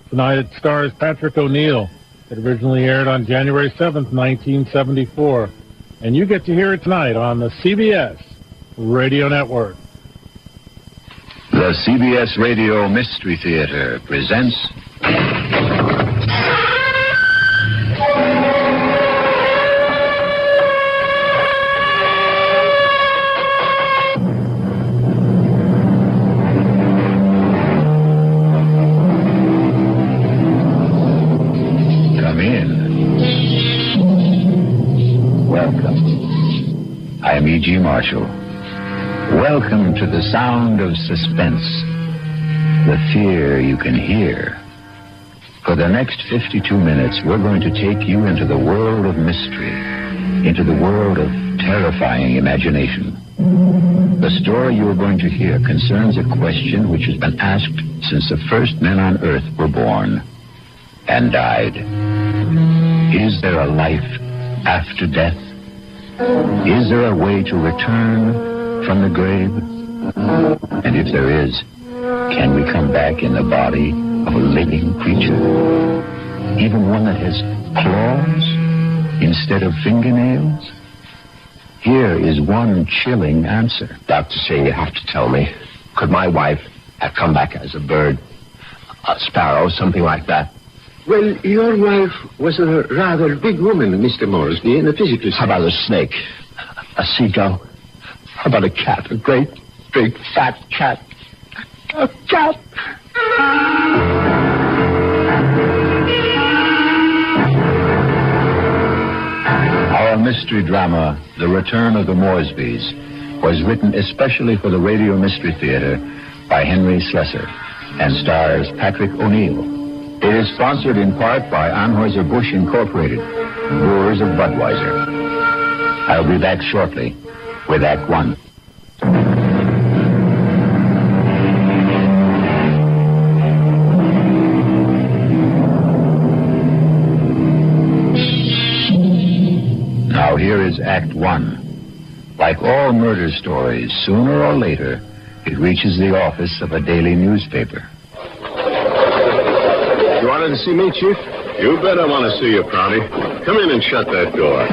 Tonight it stars Patrick O'Neill. It originally aired on January 7th, 1974. And you get to hear it tonight on the CBS Radio Network. The CBS Radio Mystery Theater presents... Come in. Welcome. I'm E.G. Marshall. Welcome to the sound of suspense, the fear you can hear. For the next 52 minutes, we're going to take you into the world of mystery, into the world of terrifying imagination. The story you are going to hear concerns a question which has been asked since the first men on Earth were born and died. Is there a life after death? Is there a way to return from the grave? And if there is, can we come back in the body of a living creature? Even one that has claws instead of fingernails? Here is one chilling answer. Dr. Singh, you have to tell me. Could my wife have come back as a bird? A sparrow, something like that? Well, your wife was a rather big woman, Mr. Moresby, in a physical sense. How about a snake? A seagull? How about a cat? A great, big, fat cat? A cat! Our mystery drama, The Return of the Moresbys, was written especially for the Radio Mystery Theater by Henry Slessor and stars Patrick O'Neill. It is sponsored in part by Anheuser-Busch Incorporated, brewers of Budweiser. I'll be back shortly with Act One. Now here is Act One. Like all murder stories, sooner or later, it reaches the office of a daily newspaper. You wanted to see me, Chief? You bet I want to see you, Prouty. Come in and shut that door.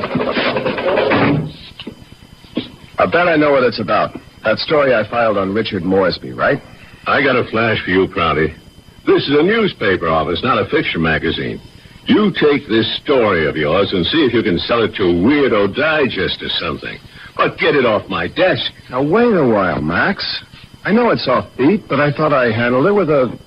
I bet I know what it's about. That story I filed on Richard Moresby, right? I got a flash for you, Prouty. This is a newspaper office, not a fiction magazine. You take this story of yours and see if you can sell it to Weirdo Digest or something. But get it off my desk. Now, wait a while, Max. I know it's offbeat, but I thought I handled it with a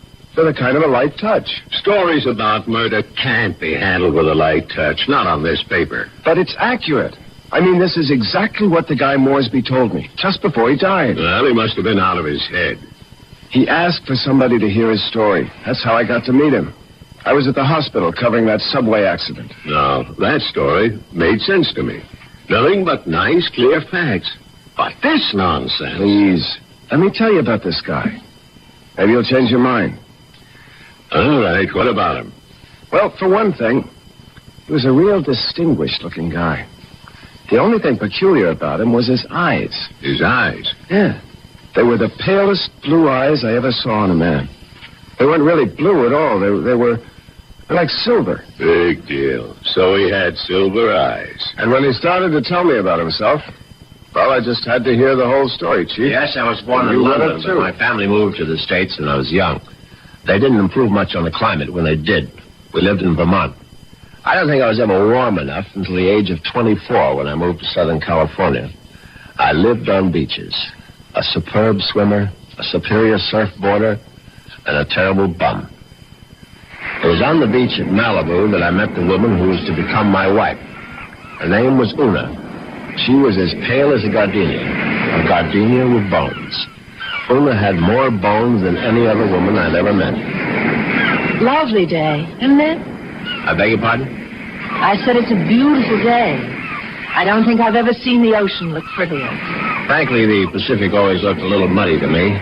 kind of a light touch. Stories about murder can't be handled with a light touch, not on this paper. But it's accurate. I mean, this is exactly what the guy Moresby told me, just before he died. Well, he must have been out of his head. He asked for somebody to hear his story. That's how I got to meet him. I was at the hospital covering that subway accident. Now, that story made sense to me. Nothing but nice, clear facts. But this nonsense... Please, let me tell you about this guy. Maybe you'll change your mind. All right, what about him? Well, for one thing, he was a real distinguished-looking guy. The only thing peculiar about him was his eyes. His eyes? Yeah. They were the palest blue eyes I ever saw in a man. They weren't really blue at all. They were like silver. Big deal. So he had silver eyes. And when he started to tell me about himself, well, I just had to hear the whole story, Chief. Yes, I was born in You London, were but too. my family moved to the States when I was young. They didn't improve much on the climate when they did. We lived in Vermont. I don't think I was ever warm enough until the age of 24 when I moved to Southern California. I lived on beaches. A superb swimmer, a superior surfboarder, and a terrible bum. It was on the beach at Malibu that I met the woman who was to become my wife. Her name was Una. She was as pale as a gardenia with bones. Una had more bones than any other woman I'd ever met. Lovely day, isn't it? I beg your pardon? I said it's a beautiful day. I don't think I've ever seen the ocean look prettier. Frankly, the Pacific always looked a little muddy to me.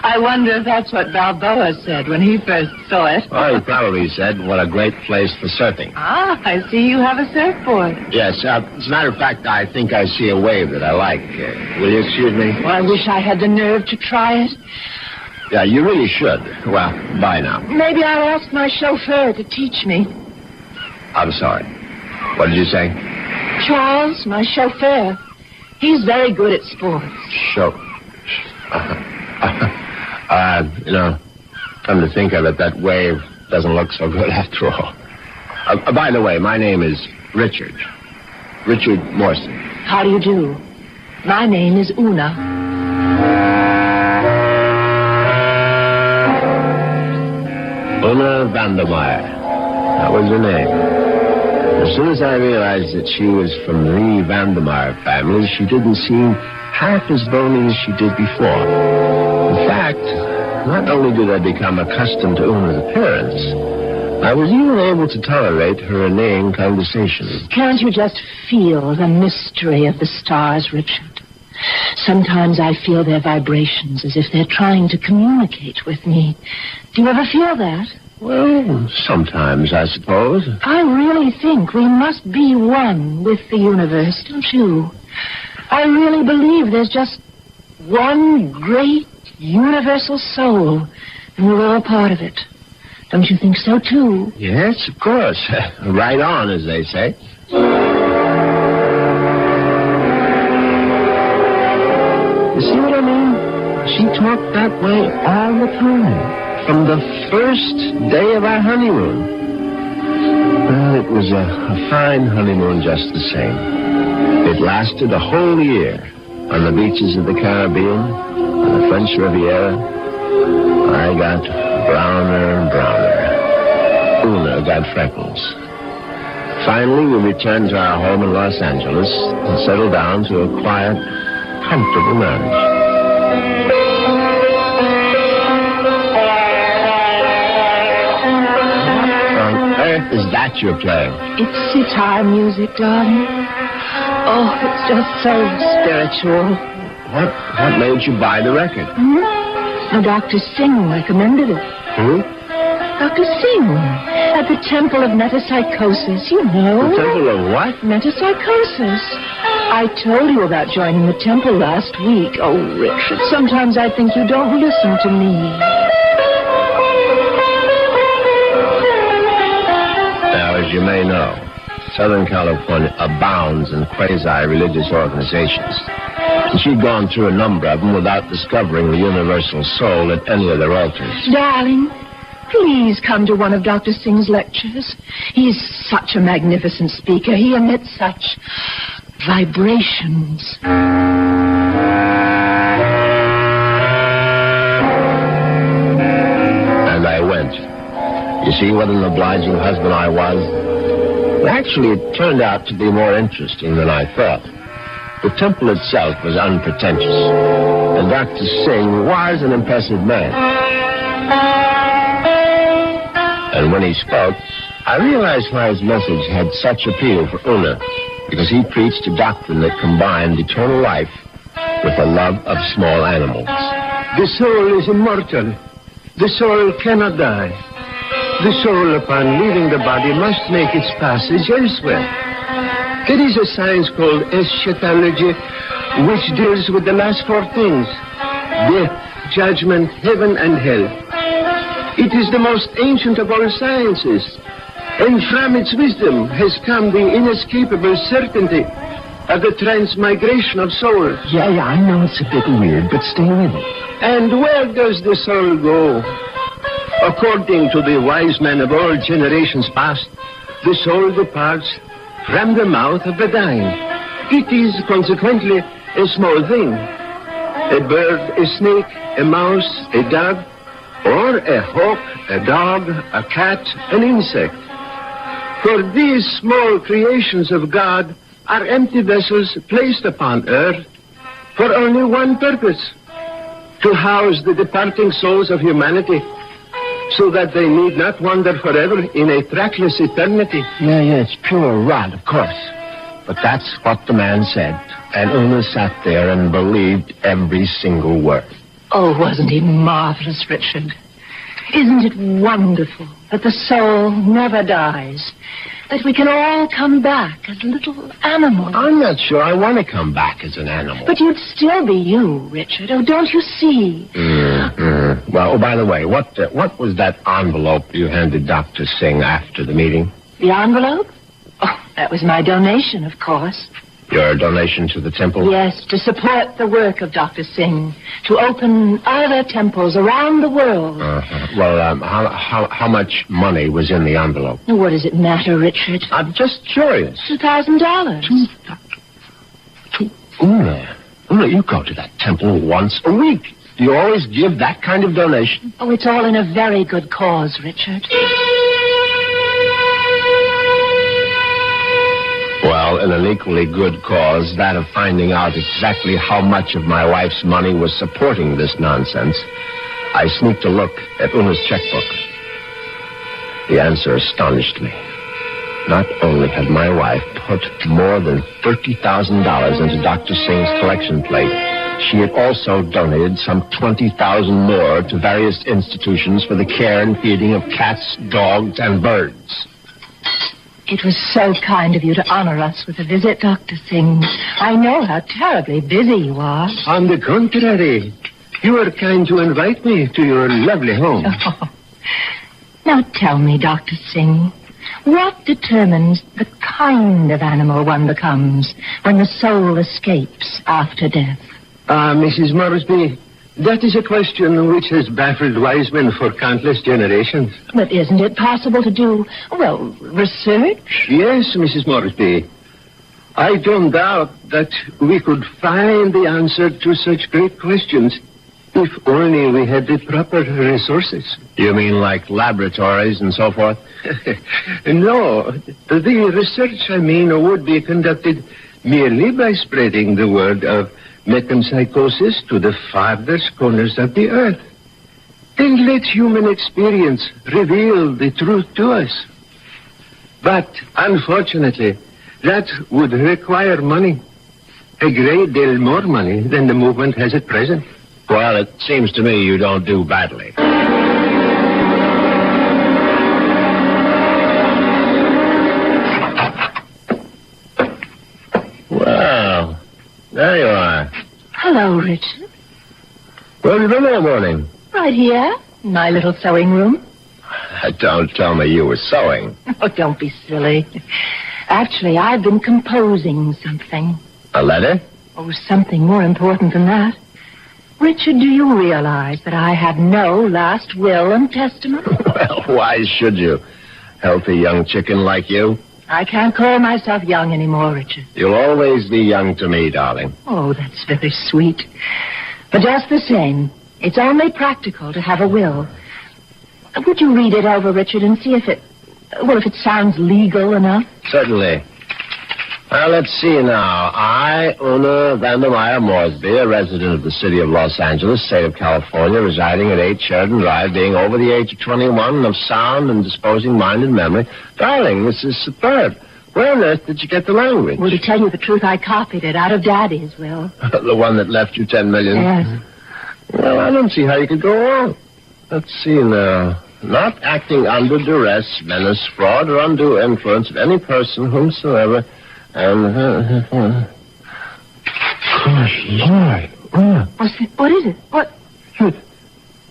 I wonder if that's what Balboa said when he first saw it. Well, he probably said, what a great place for surfing. Ah, I see you have a surfboard. Yes, as a matter of fact, I think I see a wave that I like. Will you excuse me? Well, I wish I had the nerve to try it. Yeah, you really should. Well, bye now. Maybe I'll ask my chauffeur to teach me. I'm sorry. What did you say? Charles, my chauffeur. He's very good at sports. Come to think of it, that wave doesn't look so good after all. By the way, my name is Richard. Richard Morrison. How do you do? My name is Una. Una Vandermeyer. That was her name. As soon as I realized that she was from the Vandermeyer family, she didn't seem half as bony as she did before. In fact, not only did I become accustomed to Una's appearance, I was even able to tolerate her inane conversation. Can't you just feel the mystery of the stars, Richard? Sometimes I feel their vibrations as if they're trying to communicate with me. Do you ever feel that? Well, sometimes, I suppose. I really think we must be one with the universe, don't you? I really believe there's just one great universal soul, and we're all part of it. Don't you think so, too? Yes, of course. Right on, as they say. You see what I mean? She talked that way all the time. From the first day of our honeymoon. Well, it was a fine honeymoon just the same. It lasted a whole year on the beaches of the Caribbean, on the French Riviera. I got browner and browner. Una got freckles. Finally, we returned to our home in Los Angeles and settled down to a quiet, comfortable marriage. Is that you're playing? It's sitar music, darling. Oh, it's just so spiritual. What made you buy the record? Now, Dr. Singh recommended it. Who? Dr. Singh, at the Temple of Metapsychosis, you know. The Temple of what? Metapsychosis. I told you about joining the temple last week. Oh, Richard, sometimes I think you don't listen to me. As you may know, Southern California abounds in quasi-religious organizations. And she'd gone through a number of them without discovering the universal soul at any of their altars. Darling, please come to one of Dr. Singh's lectures. He's such a magnificent speaker. He emits such vibrations. And I went. You see what an obliging husband I was? Actually, it turned out to be more interesting than I thought. The temple itself was unpretentious, and Dr. Singh was an impressive man. And when he spoke, I realized why his message had such appeal for Una, because he preached a doctrine that combined eternal life with a love of small animals. The soul is immortal. The soul cannot die. The soul, upon leaving the body, must make its passage elsewhere. There is a science called eschatology, which deals with the last four things: death, judgment, heaven, and hell. It is the most ancient of all sciences, and from its wisdom has come the inescapable certainty of the transmigration of souls. Yeah, I know it's a bit weird, but stay with it. And where does the soul go? According to the wise men of all generations past, the soul departs from the mouth of the dying. It is consequently a small thing. A bird, a snake, a mouse, a dog, or a hawk, a dog, a cat, an insect. For these small creations of God are empty vessels placed upon earth for only one purpose: to house the departing souls of humanity, so that they need not wander forever in a trackless eternity. Yeah, it's pure rot, of course. But that's what the man said. And Una sat there and believed every single word. Oh, wasn't he marvelous, Richard? Isn't it wonderful that the soul never dies? that we can all come back as little animals. I'm not sure I want to come back as an animal. But you'd still be you, Richard. Oh, don't you see? Well, by the way, what was that envelope you handed Dr. Singh after the meeting? The envelope? Oh, that was my donation, of course. Your donation to the temple? Yes, to support the work of Dr. Singh, to open other temples around the world. Well, how much money was in the envelope? What does it matter, Richard? I'm just curious. $2,000. Una, you go to that temple once a week. Do you always give that kind of donation? Oh, it's all in a very good cause, Richard. Well, in an equally good cause, that of finding out exactly how much of my wife's money was supporting this nonsense, I sneaked a look at Una's checkbook. The answer astonished me. Not only had my wife put more than $30,000 into Dr. Singh's collection plate, she had also donated some $20,000 more to various institutions for the care and feeding of cats, dogs, and birds. It was so kind of you to honor us with a visit, Dr. Singh. I know how terribly busy you are. On the contrary, you are kind to invite me to your lovely home. Oh. Now tell me, Dr. Singh, what determines the kind of animal one becomes when the soul escapes after death? Mrs. Moresby, that is a question which has baffled wise men for countless generations. But isn't it possible to do, research? Yes, Mrs. Moresby. I don't doubt that we could find the answer to such great questions if only we had the proper resources. You mean like laboratories and so forth? No, the research, would be conducted merely by spreading the word of metempsychosis to the farthest corners of the earth. Then let human experience reveal the truth to us. But, unfortunately, that would require money. A great deal more money than the movement has at present. Well, it seems to me you don't do badly. Well, there you are. Hello, Richard. Where have you been all morning? Right here, in my little sewing room. Don't tell me you were sewing. Oh, don't be silly. Actually, I've been composing something. A letter? Oh, something more important than that. Richard, do you realize that I have no last will and testament? Well, why should you? Healthy young chicken like you. I can't call myself young anymore, Richard. You'll always be young to me, darling. Oh, that's very sweet. But just the same, it's only practical to have a will. Would you read it over, Richard, and see if it sounds legal enough? Certainly. Well, let's see now. I, Una Vandermeyer Moresby, a resident of the city of Los Angeles, state of California, residing at 8 Sheridan Drive, being over the age of 21 and of sound and disposing mind and memory. Darling, this is superb. Where on earth did you get the language? Well, to tell you the truth, I copied it out of Daddy's will. The one that left you $10 million? Yes. Well, I don't see how you could go wrong. Let's see now. Not acting under duress, menace, fraud, or undue influence of any person whomsoever... Good Lord. What is it? What? You're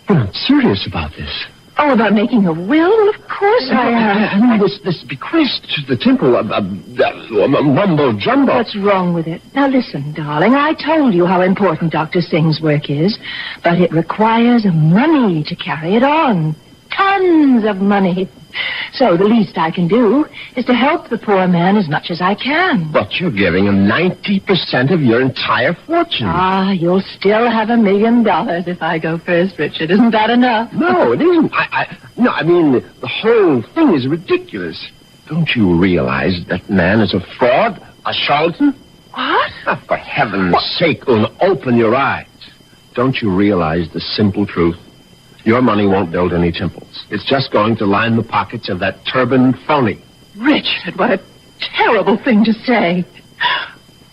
not serious about this. Oh, about making a will? Well, of course I am. I mean, this bequest to the temple, mumbo jumbo. What's wrong with it? Now, listen, darling, I told you how important Dr. Singh's work is, but it requires money to carry it on. Tons of money. So the least I can do is to help the poor man as much as I can. But you're giving him 90% of your entire fortune. Ah, you'll still have $1 million if I go first, Richard. Isn't that enough? No, it isn't. I mean, the whole thing is ridiculous. Don't you realize that man is a fraud, a charlatan? What? Oh, for heaven's sake, Una, open your eyes. Don't you realize the simple truth? Your money won't build any temples. It's just going to line the pockets of that turbaned phony. Richard, what a terrible thing to say.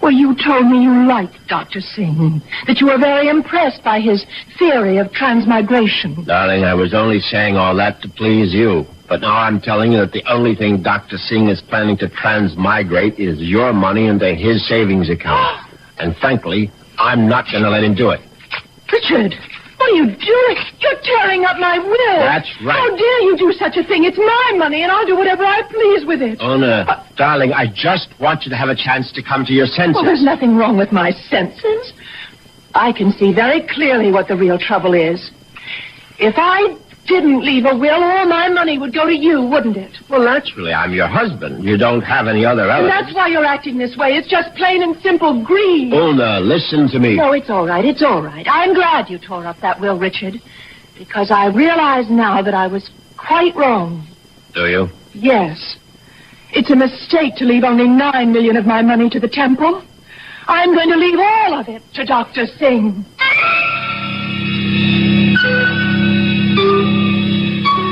Well, you told me you liked Dr. Singh, that you were very impressed by his theory of transmigration. Darling, I was only saying all that to please you. But now I'm telling you that the only thing Dr. Singh is planning to transmigrate is your money into his savings account. And frankly, I'm not going to let him do it. Richard, what are you doing? You're tearing up my will. That's right. How dare you do such a thing? It's my money, and I'll do whatever I please with it. Ona, darling, I just want you to have a chance to come to your senses. Well, there's nothing wrong with my senses. I can see very clearly what the real trouble is. If I didn't leave a will, all my money would go to you, wouldn't it? Well, naturally, I'm your husband. You don't have any other And relatives. that's why you're acting this way. It's just plain and simple greed. Una, listen to me. No, it's all right. It's all right. I'm glad you tore up that will, Richard, because I realize now that I was quite wrong. Do you? Yes. It's a mistake to leave only $9 million of my money to the temple. I'm going to leave all of it to Dr. Singh.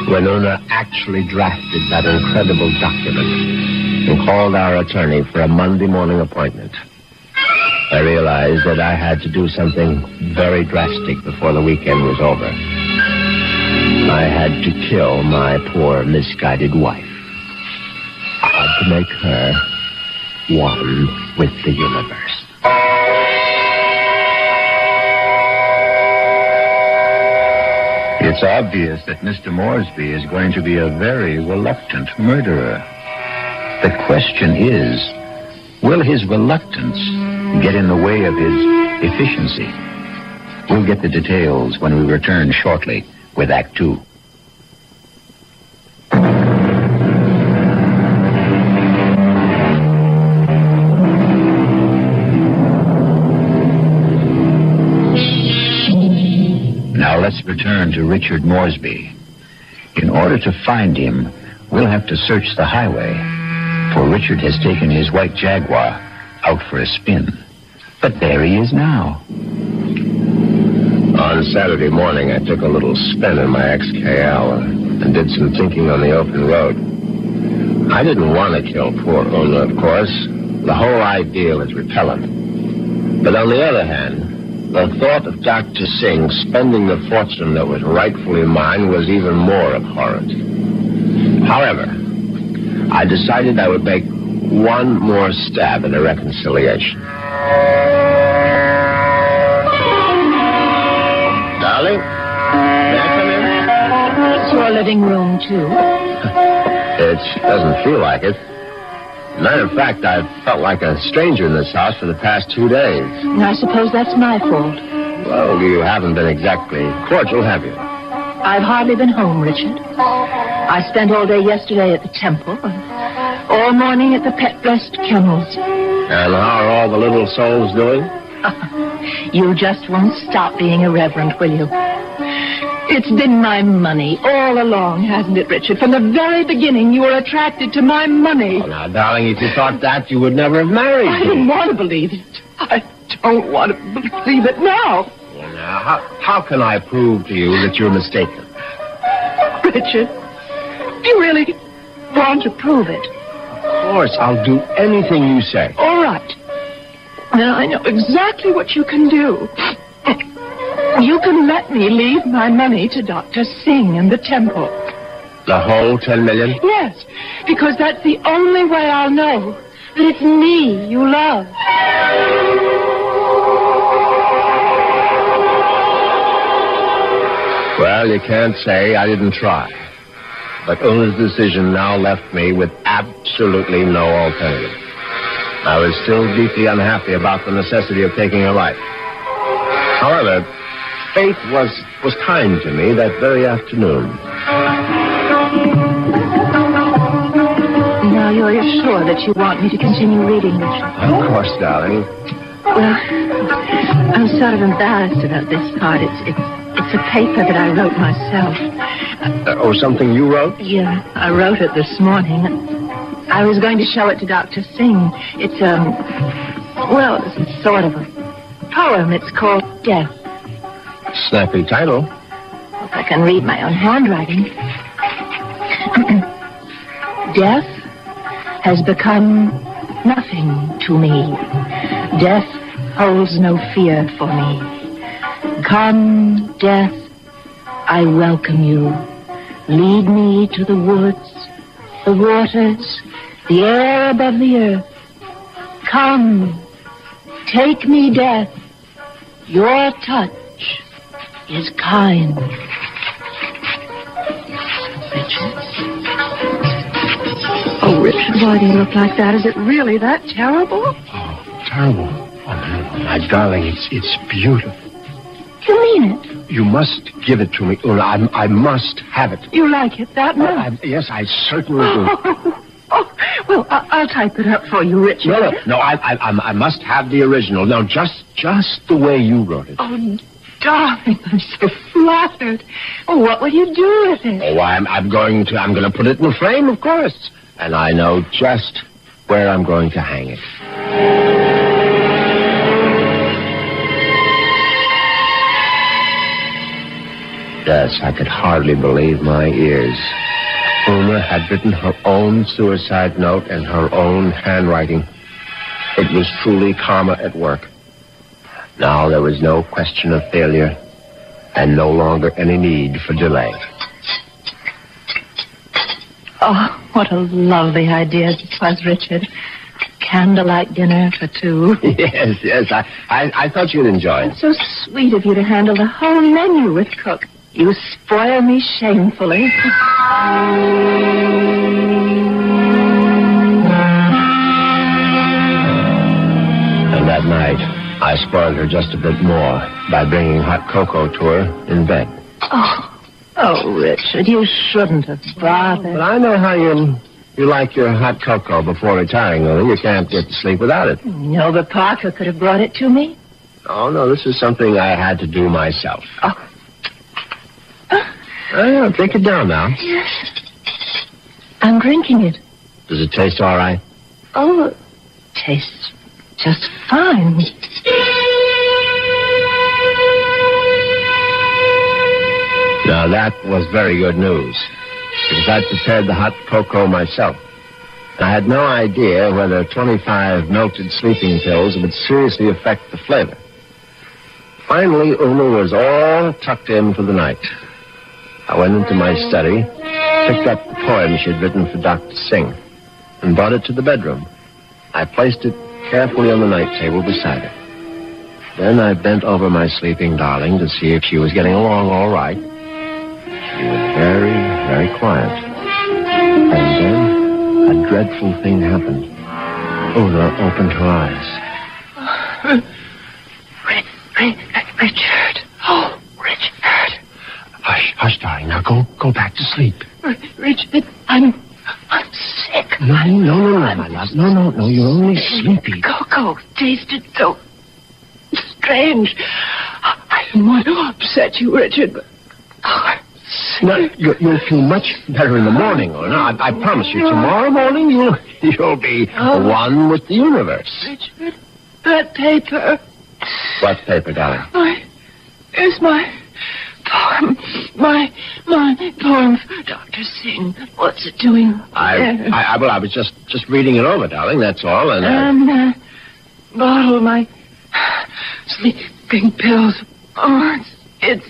When Una actually drafted that incredible document and called our attorney for a Monday morning appointment, I realized that I had to do something very drastic before the weekend was over. I had to kill my poor, misguided wife. I had to make her one with the universe. It's obvious that Mr. Moresby is going to be a very reluctant murderer. The question is, will his reluctance get in the way of his efficiency? We'll get the details when we return shortly with Act Two. Now let's return to Richard Moresby. In order to find him, we'll have to search the highway, for Richard has taken his white Jaguar out for a spin. But there he is now. On Saturday morning, I took a little spin in my XKL and did some thinking on the open road. I didn't want to kill poor Una, of course. The whole ideal is repellent. But on the other hand, the thought of Dr. Singh spending the fortune that was rightfully mine was even more abhorrent. However, I decided I would make one more stab at a reconciliation. Darling, may I come in? It's your living room, too. It doesn't feel like it. Matter of fact, I've felt like a stranger in this house for the past 2 days. I suppose that's my fault. Well, you haven't been exactly cordial, have you? I've hardly been home, Richard. I spent all day yesterday at the temple and all morning at the Pet Breast Kennels. And how are all the little souls doing? You just won't stop being irreverent, will you? It's been my money all along, hasn't it, Richard? From the very beginning, you were attracted to my money. Oh, now, darling, if you thought that, you would never have married I me. didn't want to believe it. I don't want to believe it now. Well, now, how can I prove to you that you're mistaken? Richard, you really want to prove it? Of course, I'll do anything you say. All right. Then I know exactly what you can do. You can let me leave my money to Dr. Singh in the temple. The whole $10 million? Yes, because that's the only way I'll know that it's me you love. Well, you can't say I didn't try. But Una's decision now left me with absolutely no alternative. I was still deeply unhappy about the necessity of taking her life. However, fate was kind to me that very afternoon. Now you're sure that you want me to continue reading, Richard? Of course, darling. Well, I'm sort of embarrassed about this part. It's a paper that I wrote myself. Something you wrote? Yeah, I wrote it this morning. I was going to show it to Dr. Singh. It's sort of a poem. It's called Death. Snappy title. If I can read my own handwriting. Death has become nothing to me. Death holds no fear for me. Come, death, I welcome you. Lead me to the woods, the waters, the air above the earth. Come, take me, death. Your touch is kind. Richard. Oh, Richard, why do you look like that? Is it really that terrible? Oh, terrible. Oh, my darling, it's beautiful. You mean it? You must give it to me, Una. I must have it. You like it that much? Yes, I certainly do. Oh, well, I'll type it up for you, Richard. No, I must have the original. No, just the way you wrote it. Oh, darling, I'm so flattered. Oh, what will you do with it? Oh, I'm going to put it in a frame, of course. And I know just where I'm going to hang it. Yes, I could hardly believe my ears. Una had written her own suicide note in her own handwriting. It was truly karma at work. Now there was no question of failure, and no longer any need for delay. Oh, what a lovely idea this was, Richard. Candlelight dinner for two. Yes, I thought you'd enjoy it. It's so sweet of you to handle the whole menu with cook. You spoil me shamefully. And that night, I spoiled her just a bit more by bringing hot cocoa to her in bed. Oh, Richard, you shouldn't have bothered. But I know how you like your hot cocoa before retiring, Lily. You can't get to sleep without it. No, but Parker could have brought it to me. Oh, no, this is something I had to do myself. Yeah, drink it down now. Yes. I'm drinking it. Does it taste all right? Oh, it tastes just fine. Now, that was very good news, because I'd prepared the hot cocoa myself. I had no idea whether 25 melted sleeping pills would seriously affect the flavor. Finally, Una was all tucked in for the night. I went into my study, picked up the poem she'd written for Dr. Singh, and brought it to the bedroom. I placed it carefully on the night table beside her. Then I bent over my sleeping darling to see if she was getting along all right. She was very, very quiet. And then a dreadful thing happened. Una opened her eyes. Richard. Oh, Richard. Hush, darling. Now go back to sleep. Richard, I'm sick. No, my love. No, you're only sleepy. Cocoa tasted so strange. I didn't want to upset you, Richard, but I'm sick. No, you'll feel much better in the morning, Una. I promise you. Tomorrow morning, you'll be one with the universe. Richard, that paper. What paper, darling? Here's my poem. My poem for Dr. Singh. What's it doing there? I was just reading it over, darling, that's all. And bottle of my sleeping pills. Oh, it's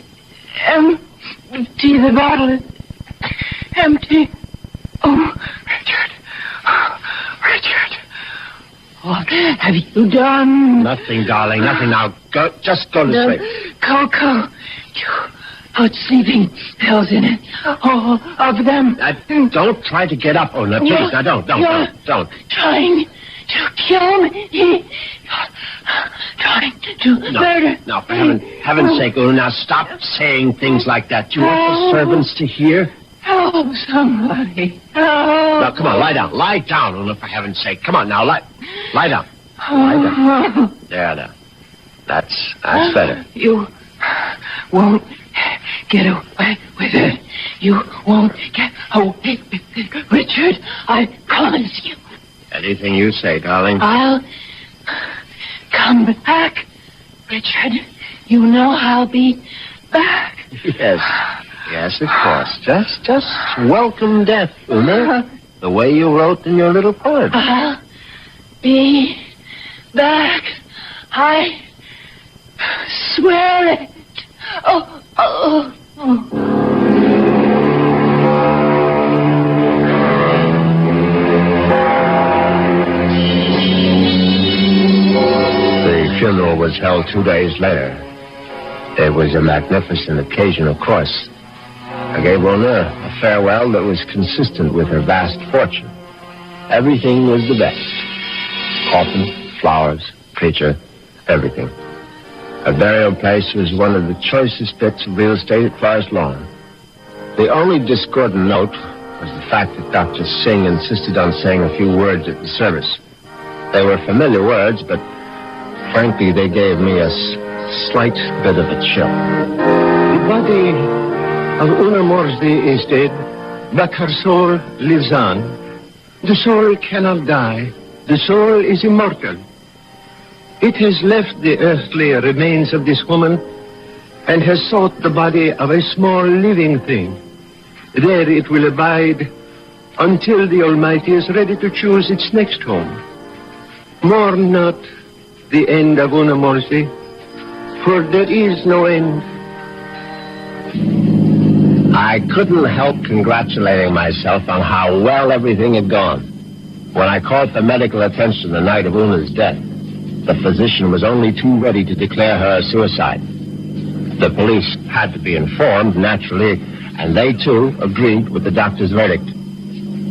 empty. The bottle is empty. Oh, Richard. What have you done? Nothing, darling, nothing. Now, just go to sleep. Cocoa. You put sleeping pills in it. All of them. Don't try to get up, Una. Please, now, don't. Trying to kill me. Trying to murder. No, for heaven's sake, Una, now stop saying things like that. Do you want the servants to hear? Help somebody. Help. Now, come on, lie down. Lie down, Una, for heaven's sake. Come on, now, lie down. Lie down. There, now. That's better. You won't get away with it. You won't get away with it, Richard. I promise you. Anything you say, darling. I'll come back, Richard. You know I'll be back. Yes, of course. Just welcome death, Una. The way you wrote in your little poem. I'll be back. I swear it. Oh. was held 2 days later. It was a magnificent occasion, of course. I gave Una a farewell that was consistent with her vast fortune. Everything was the best. Coffin, flowers, preacher, everything. Her burial place was one of the choicest bits of real estate at Forest Lawn. The only discordant note was the fact that Dr. Singh insisted on saying a few words at the service. They were familiar words, but frankly, they gave me a slight bit of a chill. The body of Una Moresby is dead, but her soul lives on. The soul cannot die. The soul is immortal. It has left the earthly remains of this woman and has sought the body of a small living thing. There it will abide until the Almighty is ready to choose its next home. Mourn not the end of Una Moresby, for there is no end. I couldn't help congratulating myself on how well everything had gone. When I called for medical attention the night of Una's death, the physician was only too ready to declare her a suicide. The police had to be informed, naturally, and they, too, agreed with the doctor's verdict.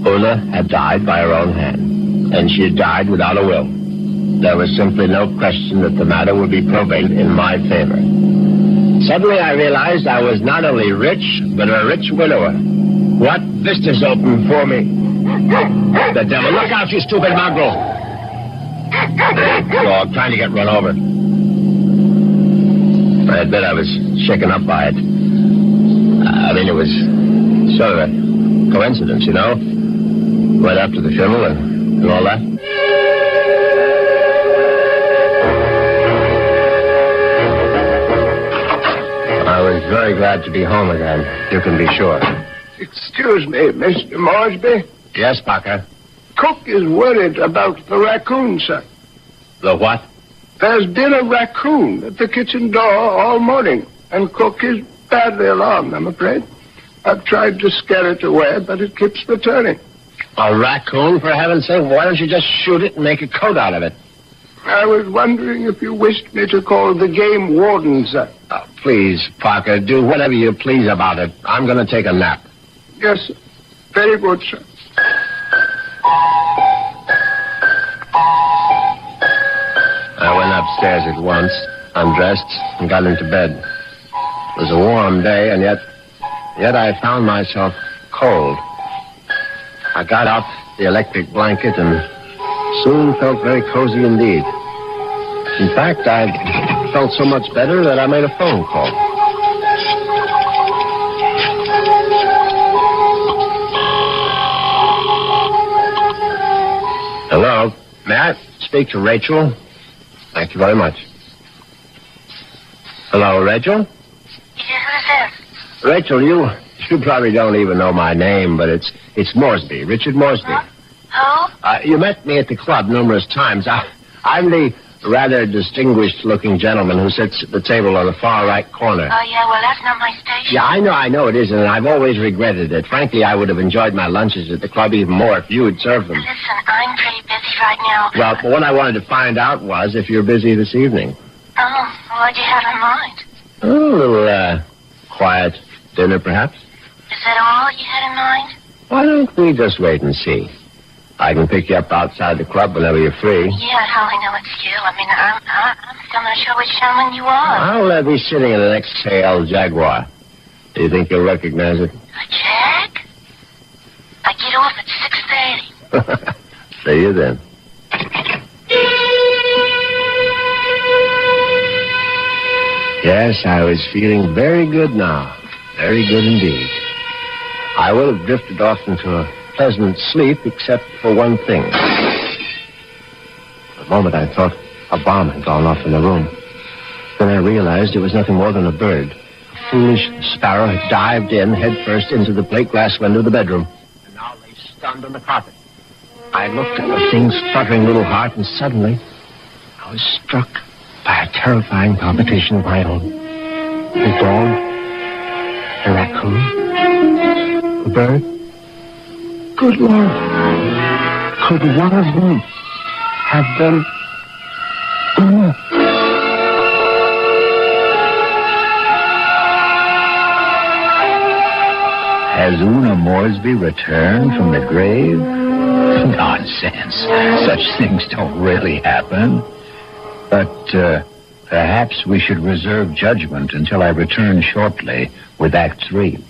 Una had died by her own hand, and she had died without a will. There was simply no question that the matter would be probated in my favor. Suddenly I realized I was not only rich, but a rich widower. What vistas opened for me? The devil, look out, you stupid mongrel! Dog, trying to get run over. I admit I was shaken up by it. It was sort of a coincidence, you know? Right after the funeral and all that. I was very glad to be home again, you can be sure. Excuse me, Mr. Moresby. Yes, Parker? Cook is worried about the raccoon, sir. The what? There's been a raccoon at the kitchen door all morning, and Cook is badly alarmed, I'm afraid. I've tried to scare it away, but it keeps returning. A raccoon, for heaven's sake? Why don't you just shoot it and make a coat out of it? I was wondering if you wished me to call the game warden, sir. Oh, please, Parker, do whatever you please about it. I'm going to take a nap. Yes, sir. Very good, sir. I went upstairs at once, undressed, and got into bed. It was a warm day, and yet I found myself cold. I got out the electric blanket and soon felt very cozy indeed. In fact, I felt so much better that I made a phone call. Hello? May I speak to Rachel? Thank you very much. Hello, Rachel? Yeah, who's this? Rachel, you probably don't even know my name, but it's Moresby, Richard Moresby. Huh? Who? You met me at the club numerous times. I'm the rather distinguished-looking gentleman who sits at the table on the far right corner. Oh, yeah, well, that's not my station. Yeah, I know it isn't, and I've always regretted it. Frankly, I would have enjoyed my lunches at the club even more if you had served them. Listen, I'm pretty busy right now. Well, what I wanted to find out was if you're busy this evening. Oh, what'd you have in mind? A little, quiet dinner, perhaps? Is that all you had in mind? Why don't we just wait and see? I can pick you up outside the club whenever you're free. Yeah, how I know it's you. I mean, I'm still not sure which gentleman you are. I'll be sitting in an XL Jaguar. Do you think you'll recognize it? A Jag? I get off at 6:30. See you then. Yes, I was feeling very good now. Very good indeed. I would have drifted off into a pleasant sleep except for one thing. For a moment I thought a bomb had gone off in the room. Then I realized it was nothing more than a bird. A foolish sparrow had dived in headfirst into the plate glass window of the bedroom and now lay stunned on the carpet. I looked at the thing's fluttering little heart, and suddenly I was struck by a terrifying palpitation of my own. The dog, the raccoon, the bird. Good Lord, could one of them have been Una? Has Una Moresby returned from the grave? Nonsense. Such things don't really happen. But perhaps we should reserve judgment until I return shortly with Act 3.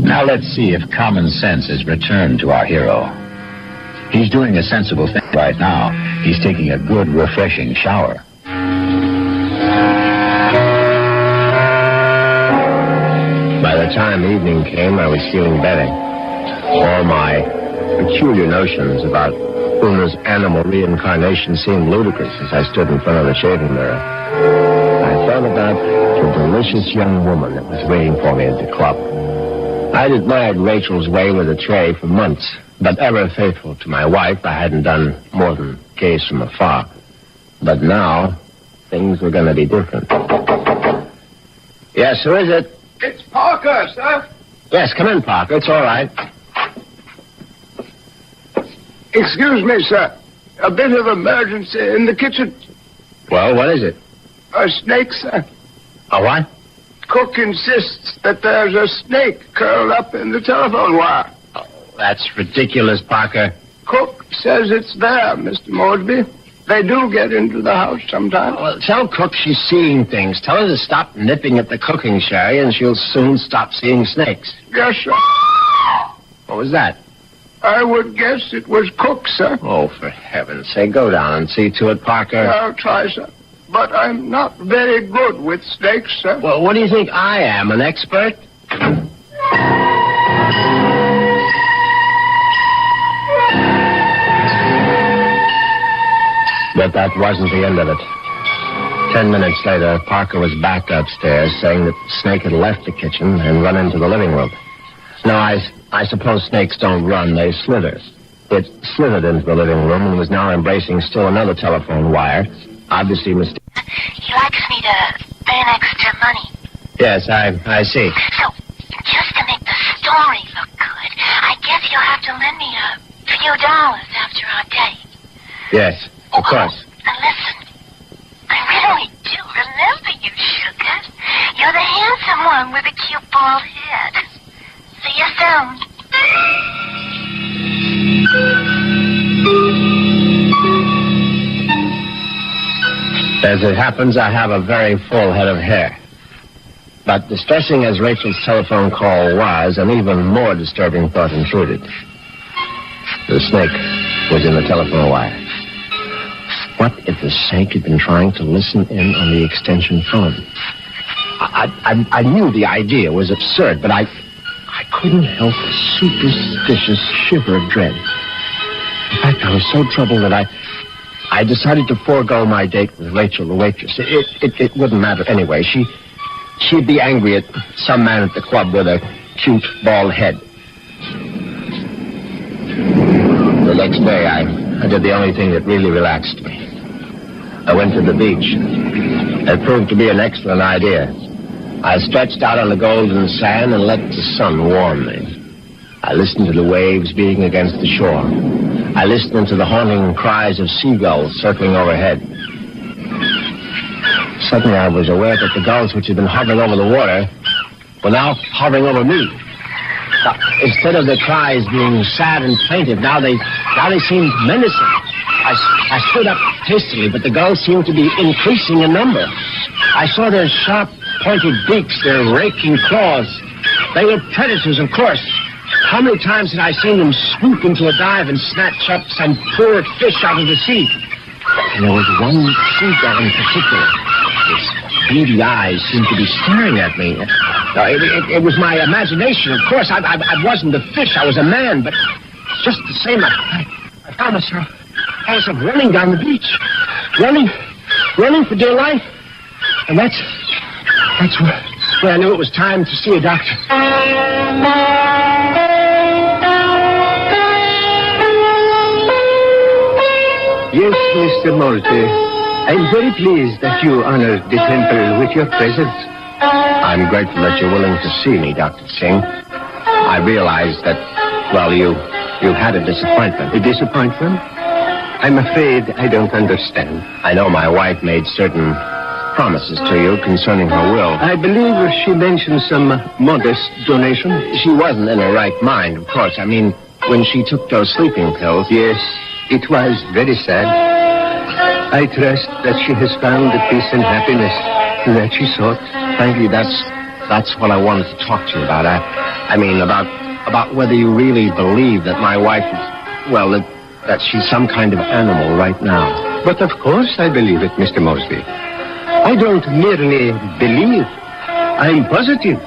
Now let's see if common sense has returned to our hero. He's doing a sensible thing right now. He's taking a good, refreshing shower. By the time evening came, I was feeling better. All my peculiar notions about Una's animal reincarnation seemed ludicrous as I stood in front of the shaving mirror. I thought about the delicious young woman that was waiting for me at the club. I'd admired Rachel's way with a tray for months, but ever faithful to my wife, I hadn't done more than gaze from afar. But now, things were going to be different. Yes, who is it? It's Parker, sir. Yes, come in, Parker. It's all right. Excuse me, sir. A bit of emergency in the kitchen. Well, what is it? A snake, sir. A what? Cook insists that there's a snake curled up in the telephone wire. Oh, that's ridiculous, Parker. Cook says it's there, Mr. Moresby. They do get into the house sometimes. Well, tell Cook she's seeing things. Tell her to stop nipping at the cooking sherry, and she'll soon stop seeing snakes. Yes, sir. What was that? I would guess it was Cook, sir. Oh, for heaven's sake, go down and see to it, Parker. I'll try, sir. But I'm not very good with snakes, sir. Well, what do you think I am, an expert? But that wasn't the end of it. 10 minutes later, Parker was back upstairs saying that the snake had left the kitchen and run into the living room. No, I suppose snakes don't run, they slither. It slithered into the living room and was now embracing still another telephone wire, obviously mistaken. He likes me to earn extra money. Yes, I see. So, just to make the story look good, I guess you'll have to lend me a few dollars after our date. Yes, of course. And listen, I really do remember you, Sugar. You're the handsome one with a cute bald head. See you soon. As it happens, I have a very full head of hair. But distressing as Rachel's telephone call was, an even more disturbing thought intruded. The snake was in the telephone wire. What if the snake had been trying to listen in on the extension phone? I knew the idea was absurd, but I couldn't help a superstitious shiver of dread. In fact, I was so troubled that I decided to forego my date with Rachel, the waitress. It wouldn't matter anyway. She'd be angry at some man at the club with a cute, bald head. The next day, I did the only thing that really relaxed me. I went to the beach. It proved to be an excellent idea. I stretched out on the golden sand and let the sun warm me. I listened to the waves beating against the shore. I listened to the haunting cries of seagulls circling overhead. Suddenly I was aware that the gulls which had been hovering over the water were now hovering over me. Now, instead of their cries being sad and plaintive, now they seemed menacing. I stood up hastily, but the gulls seemed to be increasing in number. I saw their sharp, pointed beaks, their raking claws. They were predators, of course. How many times had I seen them swoop into a dive and snatch up some poor fish out of the sea? And there was one seagull in particular. Its beady eyes seemed to be staring at me. It was my imagination, of course. I wasn't a fish. I was a man, but just the same, I found myself running down the beach. Running for dear life. And that's where I knew it was time to see a doctor. Yes, Mr. Moresby. I'm very pleased that you honored the temple with your presence. I'm grateful that you're willing to see me, Dr. Singh. I realize that, well, you You've had a disappointment. A disappointment? I'm afraid I don't understand. I know my wife made certain promises to you concerning her will. I believe she mentioned some modest donation. She wasn't in her right mind, of course. I mean, when she took those sleeping pills. Yes, it was very sad. I trust that she has found the peace and happiness that she sought. Frankly, that's what I wanted to talk to you about. I mean, about whether you really believe that my wife is, well, that she's some kind of animal right now. But of course I believe it, Mr. Moresby. I don't merely believe. I'm positive.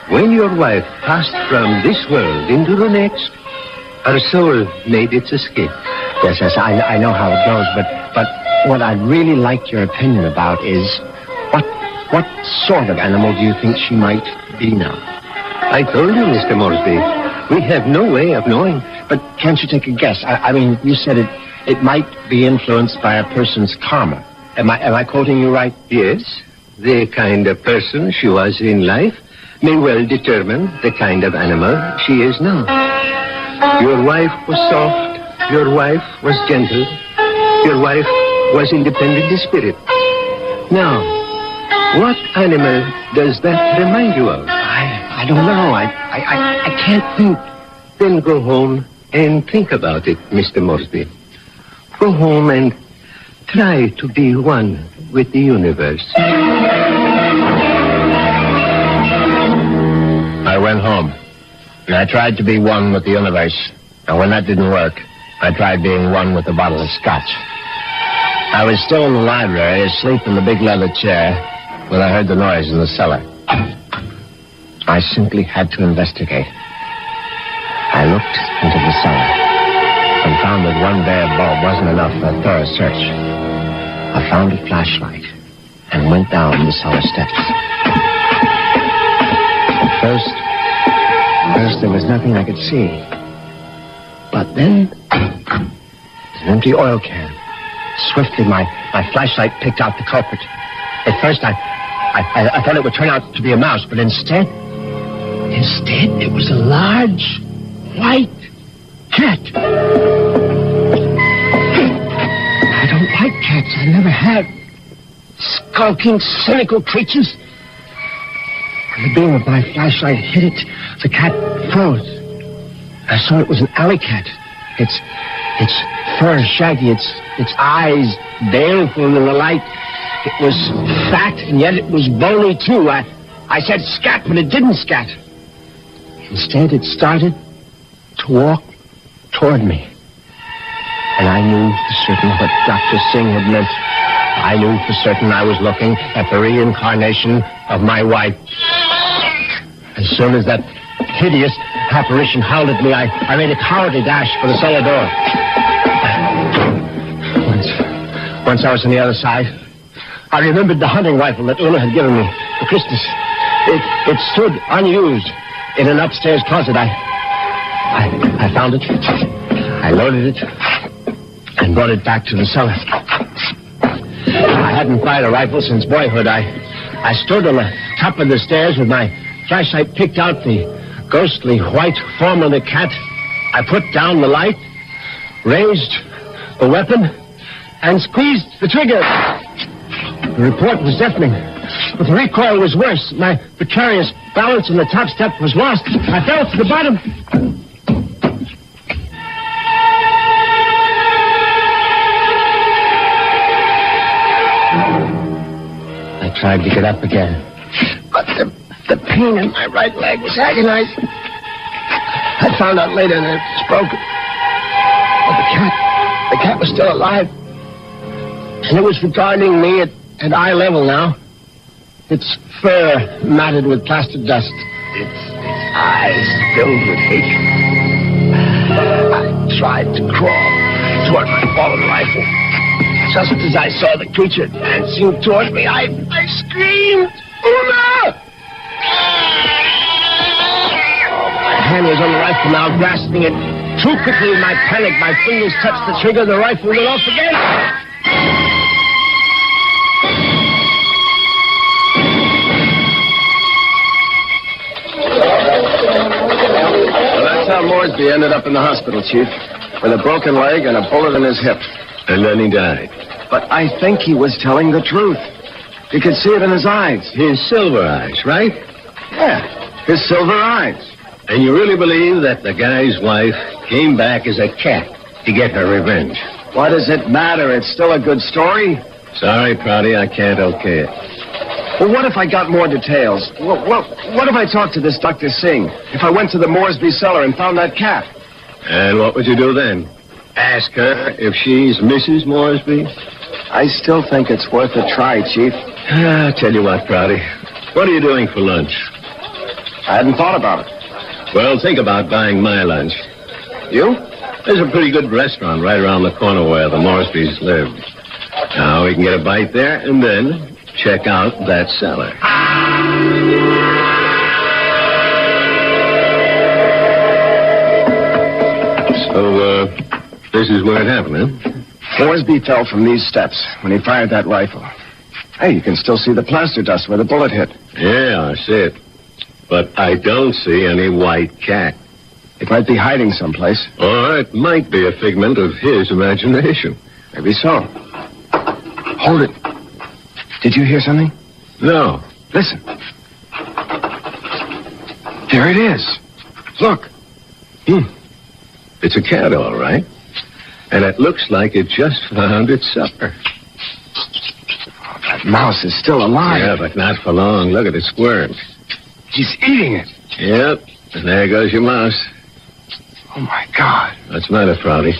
When your wife passed from this world into the next, her soul made its escape. Yes, I know how it goes, but what I'd really like your opinion about is what sort of animal do you think she might be now? I told you, Mr. Moresby, we have no way of knowing. But can't you take a guess? I mean, you said it might be influenced by a person's karma. Am I quoting you right? Yes. The kind of person she was in life may well determine the kind of animal she is now. Your wife was soft. Your wife was gentle. Your wife was independent in spirit. Now, what animal does that remind you of? I don't know. I can't think. Then go home and think about it, Mr. Moresby. Go home and try to be one with the universe. I went home, and I tried to be one with the universe. And when that didn't work, I tried being one with a bottle of scotch. I was still in the library, asleep in the big leather chair, when I heard the noise in the cellar. I simply had to investigate. I looked into the cellar and found that one bare bulb wasn't enough for a thorough search. I found a flashlight and went down the cellar steps. First there was nothing I could see. But then, an empty oil can. Swiftly, my flashlight picked out the culprit. At first, I thought it would turn out to be a mouse, but instead, it was a large, white cat. I don't like cats. I never have. Skulking, cynical creatures. When the beam of my flashlight hit it, the cat froze. I saw it was an alley cat. Its fur shaggy, its eyes baleful in the light. It was fat, and yet it was bony, too. I said scat, but it didn't scat. Instead, it started to walk toward me. And I knew for certain what Dr. Singh had meant. I knew for certain I was looking at the reincarnation of my wife. As soon as that hideous apparition howled at me, I made a cowardly dash for the cellar door. Once I was on the other side, I remembered the hunting rifle that Una had given me for Christmas. It stood unused in an upstairs closet. I found it. I loaded it and brought it back to the cellar. I hadn't fired a rifle since boyhood. I stood on the top of the stairs with my flashlight picked out the ghostly white form of the cat. I put down the light, raised the weapon, and squeezed the trigger. The report was deafening, but the recoil was worse. My precarious balance on the top step was lost. I fell to the bottom. I tried to get up again, but the pain in my right leg was agonizing. I found out later that it was broken. But the cat was still alive. And it was regarding me at eye level now. Its fur matted with plaster dust. Its eyes filled with hatred. I tried to crawl toward my fallen rifle. Just as I saw the creature dancing toward me, I screamed, "Una!" My hand was on the rifle now, grasping it. Too quickly in my panic, my fingers touched the trigger, the rifle went off again. Well, that's how Moresby ended up in the hospital, Chief, with a broken leg and a bullet in his hip. And then he died. But I think he was telling the truth. You could see it in his eyes. His silver eyes, right? Yeah, his silver eyes. And you really believe that the guy's wife came back as a cat to get her revenge? What does it matter? It's still a good story. Sorry, Prouty, I can't okay it. Well, what if I got more details? What if I talked to this Dr. Singh? If I went to the Moresby cellar and found that cat? And what would you do then? Ask her if she's Mrs. Moresby? I still think it's worth a try, Chief. I tell you what, Prouty. What are you doing for lunch? I hadn't thought about it. Well, think about buying my lunch. You? There's a pretty good restaurant right around the corner where the Moresbys live. Now, we can get a bite there and then check out that cellar. So, this is where it happened, huh? Moresby fell from these steps when he fired that rifle. Hey, you can still see the plaster dust where the bullet hit. Yeah, I see it. But I don't see any white cat. It might be hiding someplace. Or it might be a figment of his imagination. Maybe so. Hold it. Did you hear something? No. Listen. There it is. Look. It's a cat, all right. And it looks like it just found its supper. Oh, that mouse is still alive. Yeah, but not for long. Look at it squirm. He's eating it. Yep. And there goes your mouse. Oh, my God. What's the matter, Prouty?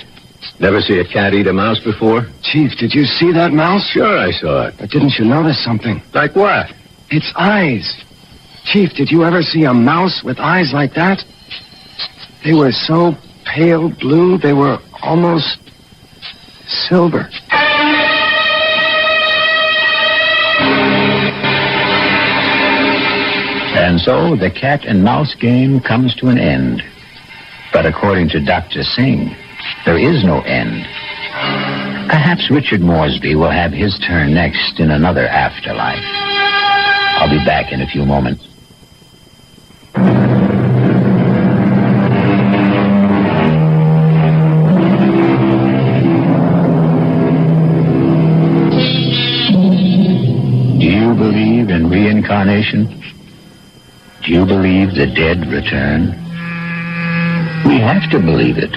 Never see a cat eat a mouse before? Chief, did you see that mouse? Sure, I saw it. But didn't you notice something? Like what? Its eyes. Chief, did you ever see a mouse with eyes like that? They were so pale blue, they were almost silver. And so the cat and mouse game comes to an end. But according to Dr. Singh, there is no end. Perhaps Richard Moresby will have his turn next in another afterlife. I'll be back in a few moments. Do you believe in reincarnation? Do you believe the dead return? We have to believe it,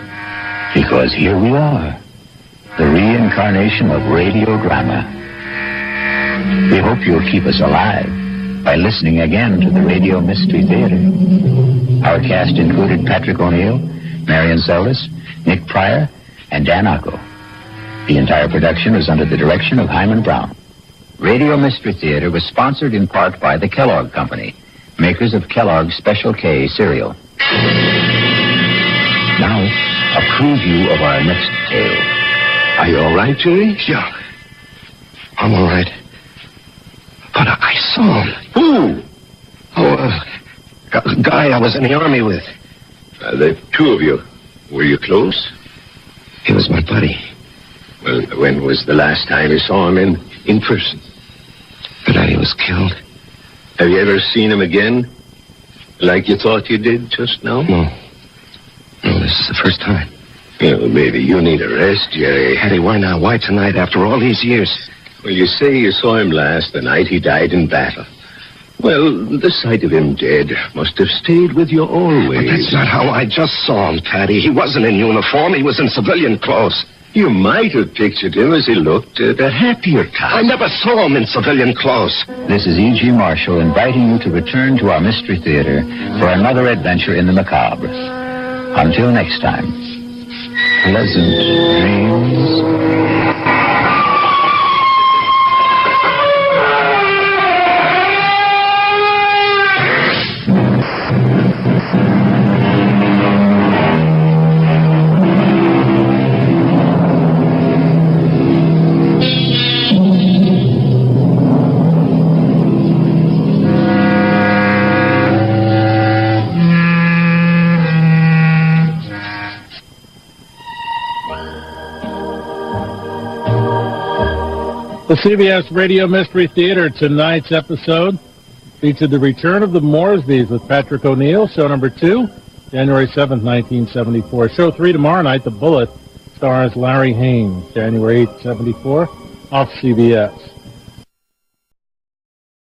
because here we are, the reincarnation of radiodrama. We hope you'll keep us alive by listening again to the Radio Mystery Theater. Our cast included Patrick O'Neill, Marion Seldes, Nick Pryor, and Dan Ocko. The entire production was under the direction of Hyman Brown. Radio Mystery Theater was sponsored in part by the Kellogg Company, makers of Kellogg's Special K cereal. Now, a preview of our next tale. Are you all right, Jerry? Yeah. I'm all right. But I saw him. Who? A guy I was in the army with. The two of you. Were you close? He was my buddy. Well, when was the last time you saw him in person? The night he was killed. Have you ever seen him again? Like you thought you did just now? No, this is the first time. Well, maybe you need a rest, Jerry. Hattie, why now? Why tonight after all these years? Well, you say you saw him last the night he died in battle. Well, the sight of him dead must have stayed with you always. But that's not how I just saw him, Patty. He wasn't in uniform. He was in civilian clothes. You might have pictured him as he looked at a happier time. I never saw him in civilian clothes. This is E.G. Marshall inviting you to return to our Mystery Theater for another adventure in the macabre. Until next time, pleasant dreams. The CBS Radio Mystery Theater, tonight's episode featured the return of the Moresbys with Patrick O'Neill, show number 2, January 7th, 1974. Show 3 tomorrow night, The Bullet, stars Larry Haynes, January 8th, 74, off CBS.